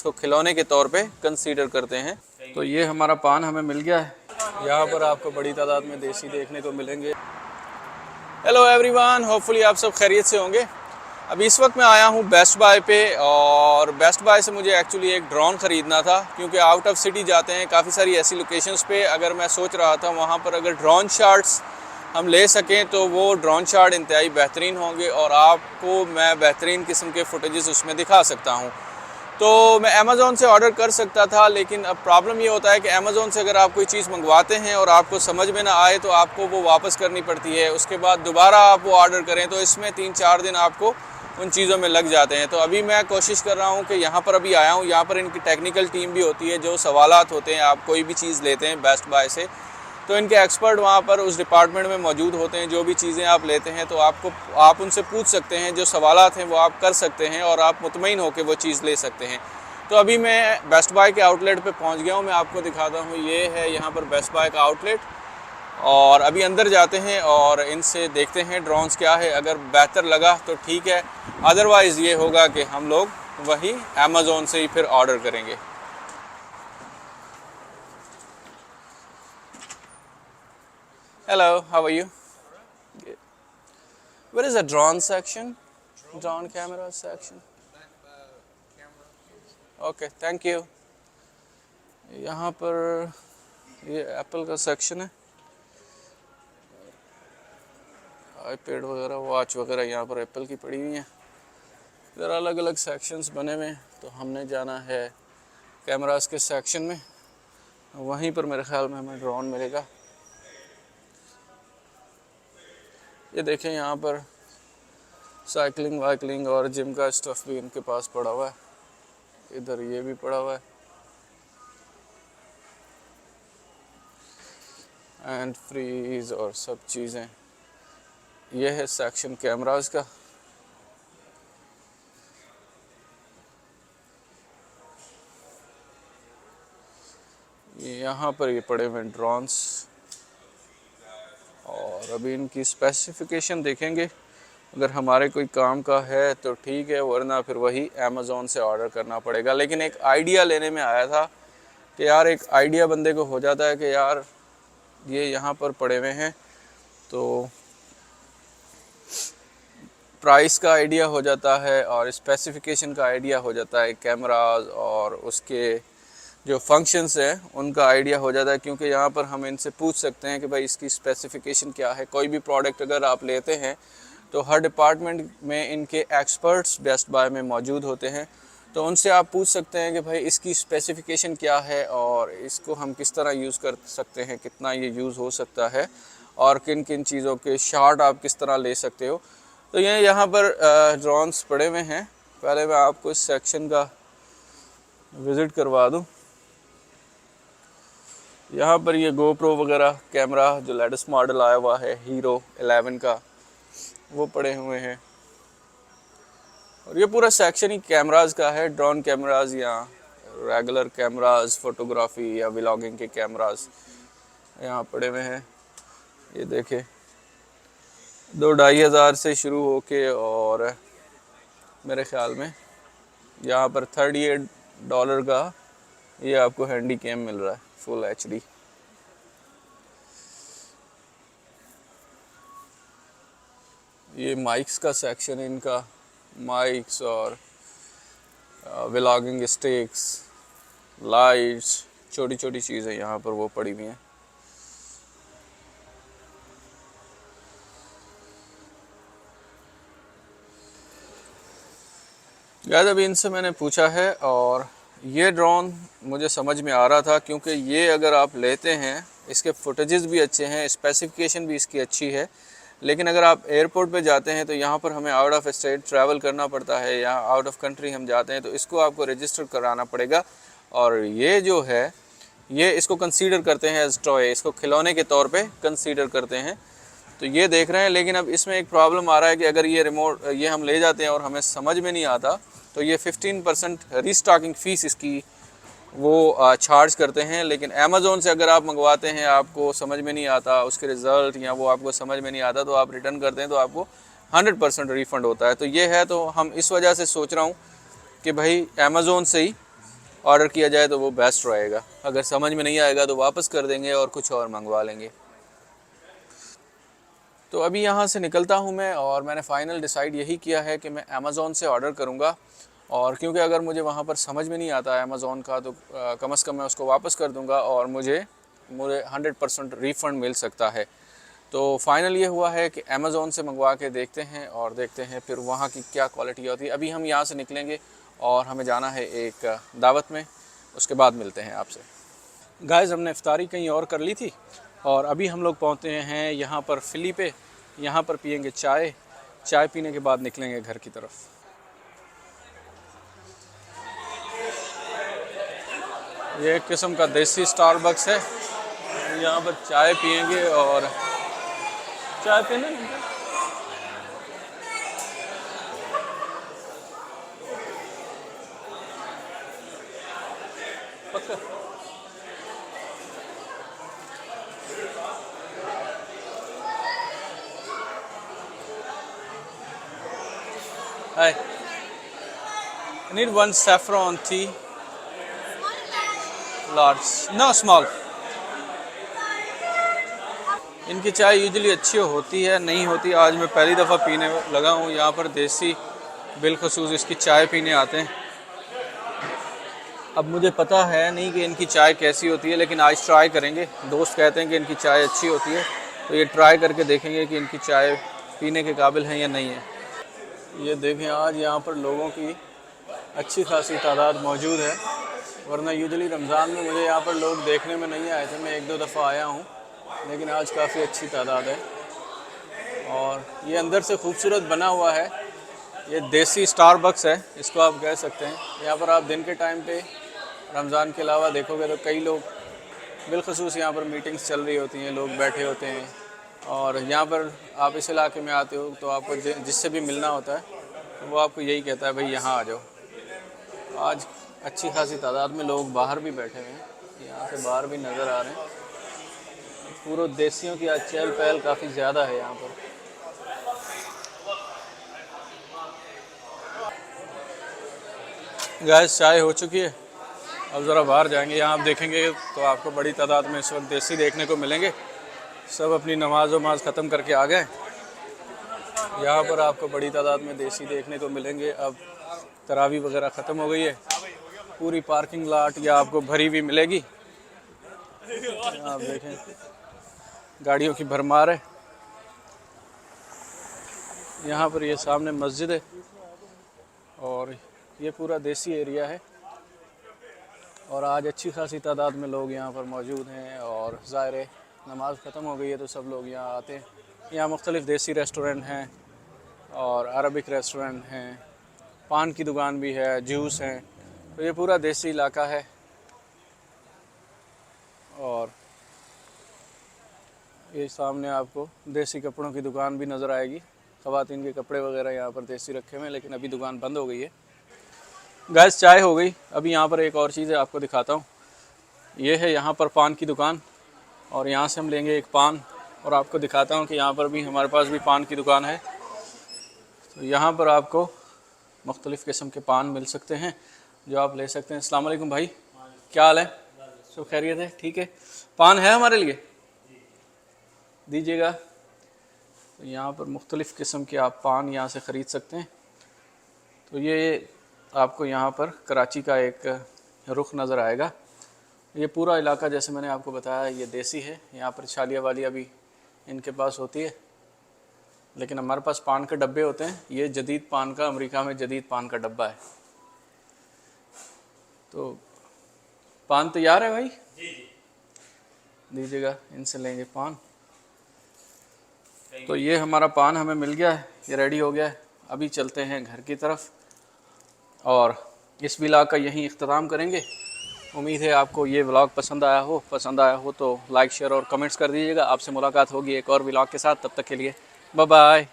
इसको खिलौने के तौर पे कंसीडर करते हैं। तो ये हमारा पान हमें मिल गया है। यहाँ पर आपको बड़ी तादाद में देसी देखने को मिलेंगे। हेलो एवरीवन, होपफुली आप सब खैरियत से होंगे। अभी इस वक्त मैं आया हूँ बेस्ट बाय पे, और बेस्ट बाय से मुझे एक्चुअली एक ड्रोन ख़रीदना था, क्योंकि आउट ऑफ सिटी जाते हैं काफ़ी सारी ऐसी लोकेशंस पे। अगर मैं सोच रहा था वहाँ पर अगर ड्रोन शॉट्स हम ले सकें तो वो ड्रोन शॉट इंतहाई बेहतरीन होंगे और आपको मैं बेहतरीन किस्म के फुटेजेस उसमें दिखा सकता हूँ। तो मैं अमेज़ोन से ऑर्डर कर सकता था, लेकिन अब प्रॉब्लम ये होता है कि अमेज़ोन से अगर आप कोई चीज़ मंगवाते हैं और आपको समझ में ना आए तो आपको वो वापस करनी पड़ती है। उसके बाद दोबारा आप वो ऑर्डर करें तो इसमें 3-4 दिन आपको उन चीज़ों में लग जाते हैं। तो अभी मैं कोशिश कर रहा हूँ कि यहाँ पर अभी आया हूँ, यहाँ पर इनकी टेक्निकल टीम भी होती है। जो सवालात होते हैं, आप कोई भी चीज़ लेते हैं बेस्ट बाय से, तो इनके एक्सपर्ट वहाँ पर उस डिपार्टमेंट में मौजूद होते हैं। जो भी चीज़ें आप लेते हैं तो आप उनसे पूछ सकते हैं, जो सवालात हैं वो आप कर सकते हैं और आप मुतमईन होकर वो चीज़ ले सकते हैं। तो अभी मैं बेस्ट बाय के आउटलेट पे पहुंच गया हूं। मैं आपको दिखाता हूं, ये है यहाँ पर बेस्ट बाय का आउटलेट, और अभी अंदर जाते हैं और इनसे देखते हैं ड्रोन्स क्या है। अगर बेहतर लगा तो ठीक है, अदरवाइज़ ये होगा कि हम लोग वही अमेज़ोन से ही फिर ऑर्डर करेंगे। Hello, how are you? Where is a drone section? Drone camera section? Okay, thank you. यहाँ पर ये एप्पल का सेक्शन है, आईपैड वगैरह, वॉच वगैरह यहाँ पर एप्पल की पड़ी हुई हैं। इधर अलग अलग सेक्शंस बने हुए हैं। तो हमने जाना है कैमरास के सेक्शन में, वहीं पर मेरे ख्याल में हमें ड्रोन मिलेगा। ये देखें, यहाँ पर साइकिलिंग वाइकलिंग और जिम का स्टफ़ भी इनके पास पड़ा हुआ है। इधर ये भी पड़ा हुआ है, एंड फ्रीज और सब चीज़ें। ये है सेक्शन कैमरास का। यहाँ पर ये पड़े हुए ड्रोन्स, और अभी इनकी स्पेसिफिकेशन देखेंगे। अगर हमारे कोई काम का है तो ठीक है, वरना फिर वही अमेज़ोन से ऑर्डर करना पड़ेगा। लेकिन एक आइडिया लेने में आया था कि यार, एक आइडिया बंदे को हो जाता है कि यार ये यहाँ पर पड़े हुए हैं, तो प्राइस का आइडिया हो जाता है और स्पेसिफिकेशन का आइडिया हो जाता है, कैमराज और उसके जो फंक्शंस हैं उनका आइडिया हो जाता है। क्योंकि यहाँ पर हम इनसे पूछ सकते हैं कि भाई इसकी स्पेसिफिकेशन क्या है। कोई भी प्रोडक्ट अगर आप लेते हैं तो हर डिपार्टमेंट में इनके एक्सपर्ट्स बेस्ट बाय में मौजूद होते हैं, तो उनसे आप पूछ सकते हैं कि भाई इसकी स्पेसिफिकेशन क्या है और इसको हम किस तरह यूज़ कर सकते हैं, कितना ये यूज़ हो सकता है और किन किन चीज़ों के शॉट आप किस तरह ले सकते हो। तो ये यहाँ पर ड्रोन्स पड़े हुए हैं। पहले मैं आपको इस सेक्शन का विज़िट करवा दूँ। यहाँ पर ये गोप्रो वगैरह कैमरा जो लेटेस्ट मॉडल आया हुआ है हीरो 11 का, वो पड़े हुए हैं। और ये पूरा सेक्शन ही कैमरास का है, ड्रोन कैमरास या रेगुलर कैमरास, फोटोग्राफी या व्लॉगिंग के कैमरास यहाँ पड़े हुए हैं। ये देखें, 2-2.5 हज़ार से शुरू होके, और मेरे ख्याल में यहाँ पर $38 का ये आपको हैंडी कैम मिल रहा है, फुल HD। ये माइक्स का सेक्शन है इनका, माइक्स और व्लॉगिंग स्टिक्स, लाइट्स, छोटी छोटी चीज़ें यहाँ पर वो पड़ी हुई हैं। गाइस, अभी इनसे मैंने पूछा है और ये ड्रोन मुझे समझ में आ रहा था, क्योंकि ये अगर आप लेते हैं, इसके फुटेजेस भी अच्छे हैं, स्पेसिफिकेशन भी इसकी अच्छी है। लेकिन अगर आप एयरपोर्ट पे जाते हैं तो यहाँ पर हमें आउट ऑफ स्टेट ट्रैवल करना पड़ता है, या आउट ऑफ कंट्री हम जाते हैं तो इसको आपको रजिस्टर कराना पड़ेगा। और ये जो है, ये इसको कंसीडर करते हैं एज टॉय, इसको खिलौने के तौर पे कंसीडर करते हैं। तो ये देख रहे हैं। लेकिन अब इसमें एक प्रॉब्लम आ रहा है कि अगर ये रिमोट ये हम ले जाते हैं और हमें समझ में नहीं आता, तो ये 15% रीस्टॉकिंग फ़ीस इसकी वो चार्ज करते हैं। लेकिन अमेज़ोन से अगर आप मंगवाते हैं, आपको समझ में नहीं आता उसके रिज़ल्ट, या वो आपको समझ में नहीं आता, तो आप रिटर्न करते हैं तो आपको 100% रिफ़ंड होता है। तो ये है, तो हम इस वजह से सोच रहा हूँ कि भाई अमेज़ोन से ही ऑर्डर किया जाए तो वो बेस्ट रहेगा। अगर समझ में नहीं आएगा तो वापस कर देंगे और कुछ और मंगवा लेंगे। तो अभी यहाँ से निकलता हूँ मैं, और मैंने फ़ाइनल डिसाइड यही किया है कि मैं अमेज़ॉन से ऑर्डर करूँगा। और क्योंकि अगर मुझे वहाँ पर समझ में नहीं आता है अमेज़ॉन का, तो कम से कम मैं उसको वापस कर दूँगा और मुझे 100% रिफ़ंड मिल सकता है। तो फ़ाइनल ये हुआ है कि अमेज़ॉन से मंगवा के देखते हैं और देखते हैं फिर वहाँ की क्या क्वालिटी होती है। अभी हम यहाँ से निकलेंगे और हमें जाना है एक दावत में, उसके बाद मिलते हैं आपसे। गाइस, हमने इफ्तारी कहीं और कर ली थी और अभी हम लोग पहुँचे हैं यहाँ पर फिली पे। यहाँ पर पियेंगे चाय, चाय पीने के बाद निकलेंगे घर की तरफ। ये एक किस्म का देसी स्टारबक्स है, यहाँ पर चाय पियेंगे और चाय पीने पक्का। Hi, I need one saffron tea, large, no small. इनकी चाय यूजुअली अच्छी होती है, नहीं होती। आज मैं पहली दफ़ा पीने लगा हूँ यहाँ पर देसी, बिलखसूस इसकी चाय पीने आते हैं। अब मुझे पता है नहीं कि इनकी चाय कैसी होती है, लेकिन आज ट्राई करेंगे। दोस्त कहते हैं कि इनकी चाय अच्छी होती है, तो ये ट्राई करके देखेंगे कि इनकी चाय पीने के काबिल है या नहीं है। ये देखें, आज यहाँ पर लोगों की अच्छी खासी तादाद मौजूद है, वरना यूजुअली रमज़ान में मुझे यहाँ पर लोग देखने में नहीं आए थे। मैं एक दो दफ़ा आया हूँ, लेकिन आज काफ़ी अच्छी तादाद है। और ये अंदर से खूबसूरत बना हुआ है। ये देसी स्टारबक्स है, इसको आप कह सकते हैं। यहाँ पर आप दिन के टाइम पे रमज़ान के अलावा देखोगे तो कई लोग, बिलखसूस यहाँ पर मीटिंग्स चल रही होती हैं, लोग बैठे होते हैं। और यहाँ पर आप इस इलाके में आते हो तो आपको जिससे भी मिलना होता है तो वो आपको यही कहता है भाई यहाँ आ जाओ। आज अच्छी खासी तादाद में लोग बाहर भी बैठे हुए हैं, यहाँ से बाहर भी नज़र आ रहे हैं। पूरे देसियों की आज चहल पहल काफ़ी ज़्यादा है यहाँ पर। गैस चाय हो चुकी है, अब ज़रा बाहर जाएंगे। यहाँ आप देखेंगे तो आपको बड़ी तादाद में इस वक्त देसी देखने को मिलेंगे। सब अपनी नमाज ख़त्म करके आ गए। यहाँ पर आपको बड़ी तादाद में देसी देखने को मिलेंगे। अब तरावी वगैरह ख़त्म हो गई है, पूरी पार्किंग लॉट या आपको भरी हुई मिलेगी। आप देखें गाड़ियों की भरमार है। यहाँ पर ये सामने मस्जिद है और ये पूरा देसी एरिया है। और आज अच्छी खासी तादाद में लोग यहाँ पर मौजूद हैं। और ज़ाहिर है नमाज ख़त्म हो गई है तो सब लोग यहाँ आते हैं। यहाँ मुख्तलिफ़ देसी रेस्टोरेंट हैं और अरबिक रेस्टोरेंट हैं, पान की दुकान भी है, जूस हैं। तो ये पूरा देसी इलाका है। और ये सामने आपको देसी कपड़ों की दुकान भी नज़र आएगी। ख़वातीन के कपड़े वगैरह यहाँ पर देसी रखे हुए हैं, लेकिन अभी दुकान बंद हो गई है। गैस चाय हो गई। अभी यहाँ पर एक और चीज़ है, आपको दिखाता हूँ। ये है यहाँ पर पान की दुकान, और यहाँ से हम लेंगे एक पान और आपको दिखाता हूँ कि यहाँ पर भी हमारे पास भी पान की दुकान है। तो यहाँ पर आपको मुख्तलिफ़ किस्म के पान मिल सकते हैं जो आप ले सकते हैं। अस्सलाम वालेकुम भाई, क्या हाल है? सब खैरियत है? ठीक है। पान है हमारे लिए, दीजिएगा। तो यहाँ पर मुख्तलिफ़ किस्म के आप पान यहाँ से ख़रीद सकते हैं। तो ये आपको यहाँ पर कराची का एक रुख नज़र आएगा। ये पूरा इलाका जैसे मैंने आपको बताया ये देसी है। यहाँ पर छालिया वालिया भी इनके पास होती है, लेकिन हमारे पास पान के डब्बे होते हैं। ये जदीद पान का, अमेरिका में जदीद पान का डब्बा है। तो पान तैयार है भाई? दीजिएगा, इनसे लेंगे पान। तो ये हमारा पान हमें मिल गया है, ये रेडी हो गया है। अभी चलते हैं घर की तरफ और इस व्लॉग का यहीं इख्तिताम करेंगे। उम्मीद है आपको ये व्लॉग पसंद आया हो तो लाइक, शेयर और कमेंट्स कर दीजिएगा। आपसे मुलाकात होगी एक और व्लॉग के साथ। तब तक के लिए बाय बाय।